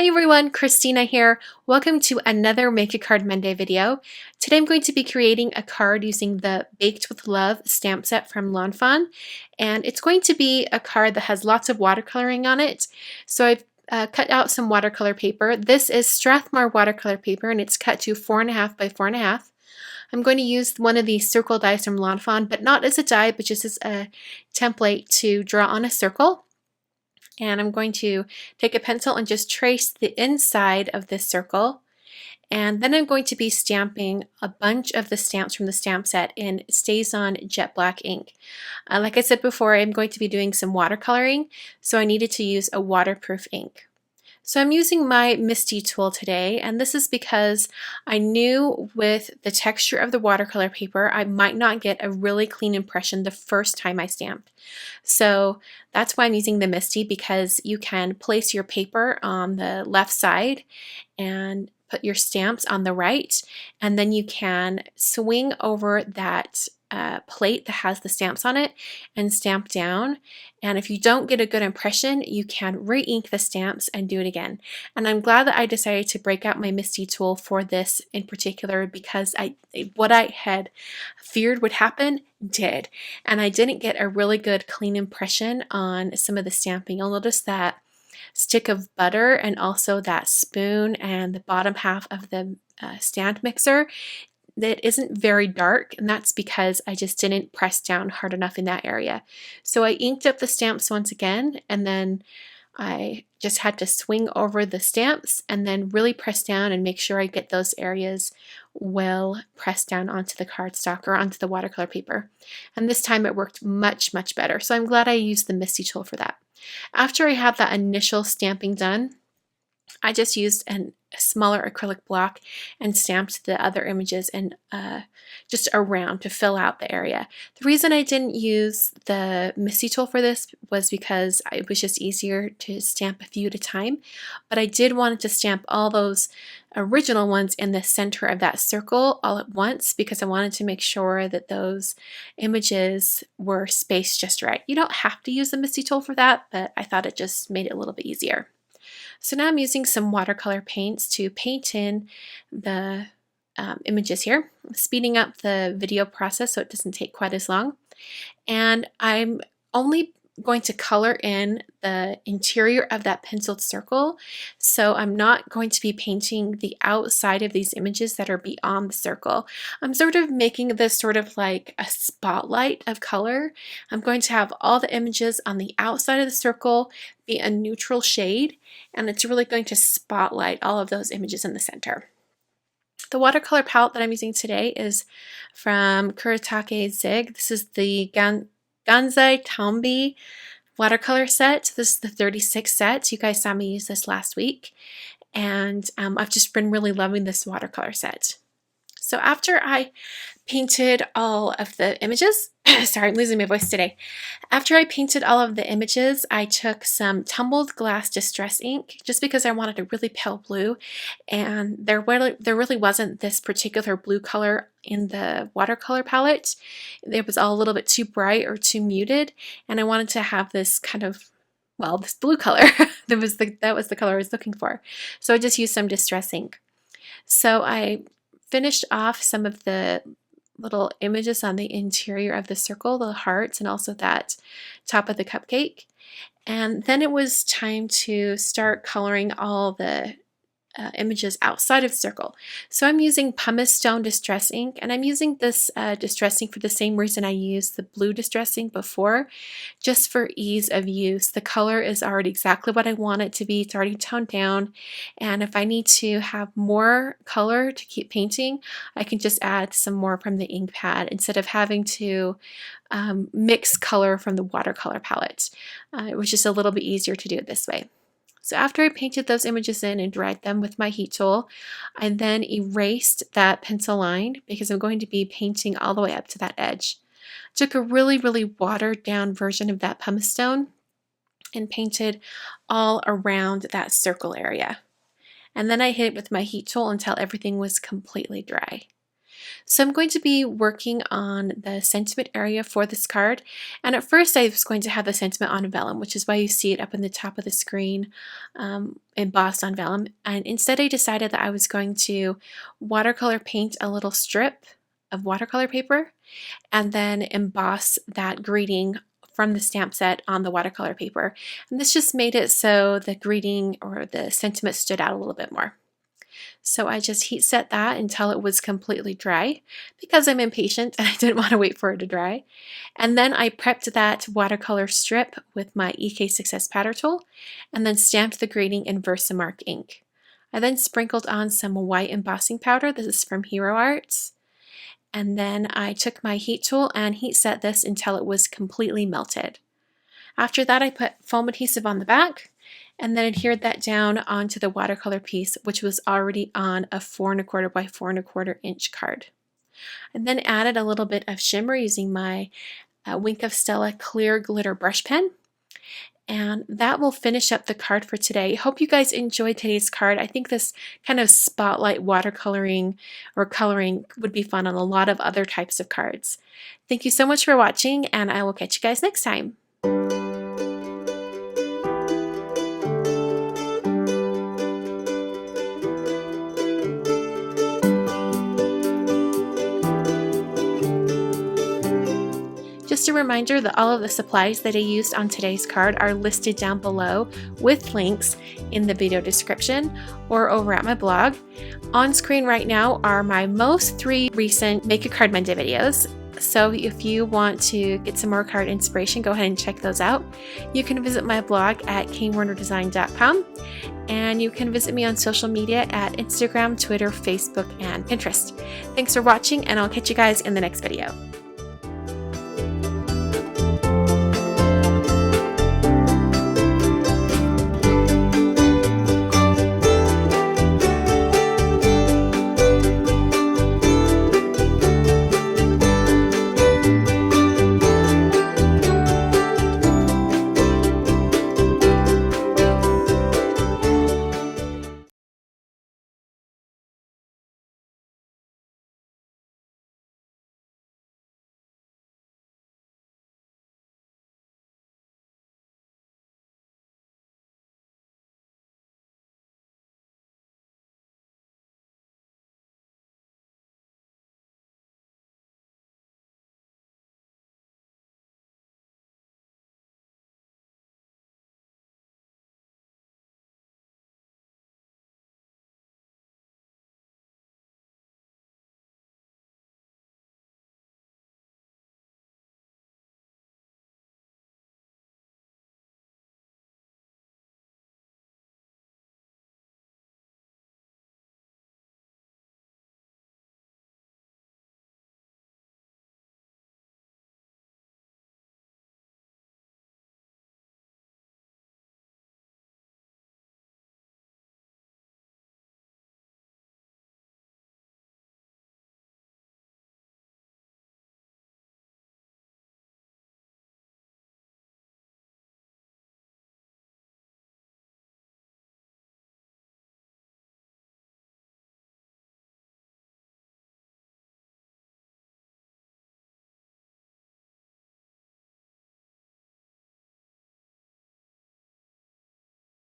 Hi everyone, Christina here. Welcome to another Make a Card Monday video. Today I'm going to be creating a card using the Baked with Love stamp set from Lawn Fawn, and it's going to be a card that has lots of watercoloring on it. So I've cut out some watercolor paper. This is Strathmore watercolor paper and it's cut to 4.5 by 4.5. I'm going to use one of these circle dies from Lawn Fawn, but not as a die, but just as a template to draw on a circle. And I'm going to take a pencil and just trace the inside of this circle. And then I'm going to be stamping a bunch of the stamps from the stamp set in StazOn Jet Black ink. Like I said before, I'm going to be doing some watercoloring, so I needed to use a waterproof ink. So I'm using my Misty tool today, and this is because I knew with the texture of the watercolor paper I might not get a really clean impression the first time I stamped. So that's why I'm using the Misty, because you can place your paper on the left side and put your stamps on the right, and then you can swing over that plate that has the stamps on it and stamp down. And if you don't get a good impression, you can re-ink the stamps and do it again. And I'm glad that I decided to break out my Misty tool for this in particular, because what I had feared would happen did. And I didn't get a really good clean impression on some of the stamping. You'll notice that stick of butter and also that spoon and the bottom half of the stand mixer that isn't very dark, and that's because I just didn't press down hard enough in that area. So I inked up the stamps once again, and then I just had to swing over the stamps and then really press down and make sure I get those areas well pressed down onto the cardstock or onto the watercolor paper. And this time it worked much better. So I'm glad I used the Misty tool for that. After I had that initial stamping done, I just used a smaller acrylic block and stamped the other images and just around to fill out the area. The reason I didn't use the Misty tool for this was because it was just easier to stamp a few at a time, but I did want to stamp all those original ones in the center of that circle all at once, because I wanted to make sure that those images were spaced just right. You don't have to use the Misty tool for that, but I thought it just made it a little bit easier. So now I'm using some watercolor paints to paint in the images here, speeding up the video process so it doesn't take quite as long. And I'm only going to color in the interior of that penciled circle, so I'm not going to be painting the outside of these images that are beyond the circle. I'm sort of making this sort of like a spotlight of color. I'm going to have all the images on the outside of the circle be a neutral shade, and it's really going to spotlight all of those images in the center. The watercolor palette that I'm using today is from Kuretake Zig. This is the Gansai Tambi watercolor set. This is the 36 set. You guys saw me use this last week, and I've just been really loving this watercolor set. So after I painted all of the images, sorry, I'm losing my voice today. After I painted all of the images, I took some tumbled glass distress ink just because I wanted a really pale blue, and there really wasn't this particular blue color in the watercolor palette. It was all a little bit too bright or too muted, and I wanted to have this kind of, well, this blue color. that was the color I was looking for. So I just used some distress ink. So I finished off some of the little images on the interior of the circle, the hearts, and also that top of the cupcake. And then it was time to start coloring all the images outside of the circle. So I'm using Pumice Stone Distress Ink, and I'm using this distress ink for the same reason I used the blue distress ink before, just for ease of use. The color is already exactly what I want it to be. It's already toned down, and if I need to have more color to keep painting, I can just add some more from the ink pad instead of having to mix color from the watercolor palette. It was just a little bit easier to do it this way. So after I painted those images in and dried them with my heat tool, I then erased that pencil line because I'm going to be painting all the way up to that edge. Took a really watered down version of that pumice stone and painted all around that circle area. And then I hit it with my heat tool until everything was completely dry. So I'm going to be working on the sentiment area for this card, and at first I was going to have the sentiment on vellum, which is why you see it up in the top of the screen, embossed on vellum, and instead I decided that I was going to watercolor paint a little strip of watercolor paper and then emboss that greeting from the stamp set on the watercolor paper. And this just made it so the greeting or the sentiment stood out a little bit more. So I just heat set that until it was completely dry because I'm impatient and I didn't want to wait for it to dry. And then I prepped that watercolor strip with my EK6S pattern tool and then stamped the greeting in Versamark ink. I then sprinkled on some white embossing powder. This is from Hero Arts. And then I took my heat tool and heat set this until it was completely melted. After that, I put foam adhesive on the back and then adhered that down onto the watercolor piece, which was already on a 4 1/4 by 4 1/4 inch card. And then added a little bit of shimmer using my Wink of Stella clear glitter brush pen. And that will finish up the card for today. Hope you guys enjoyed today's card. I think this kind of spotlight watercoloring or coloring would be fun on a lot of other types of cards. Thank you so much for watching, and I will catch you guys next time. Just a reminder that all of the supplies that I used on today's card are listed down below with links in the video description or over at my blog. On screen right now are my most 3 recent Make a Card Monday videos. So if you want to get some more card inspiration, go ahead and check those out. You can visit my blog at kanewernerdesign.com, and you can visit me on social media at Instagram, Twitter, Facebook, and Pinterest. Thanks for watching, and I'll catch you guys in the next video.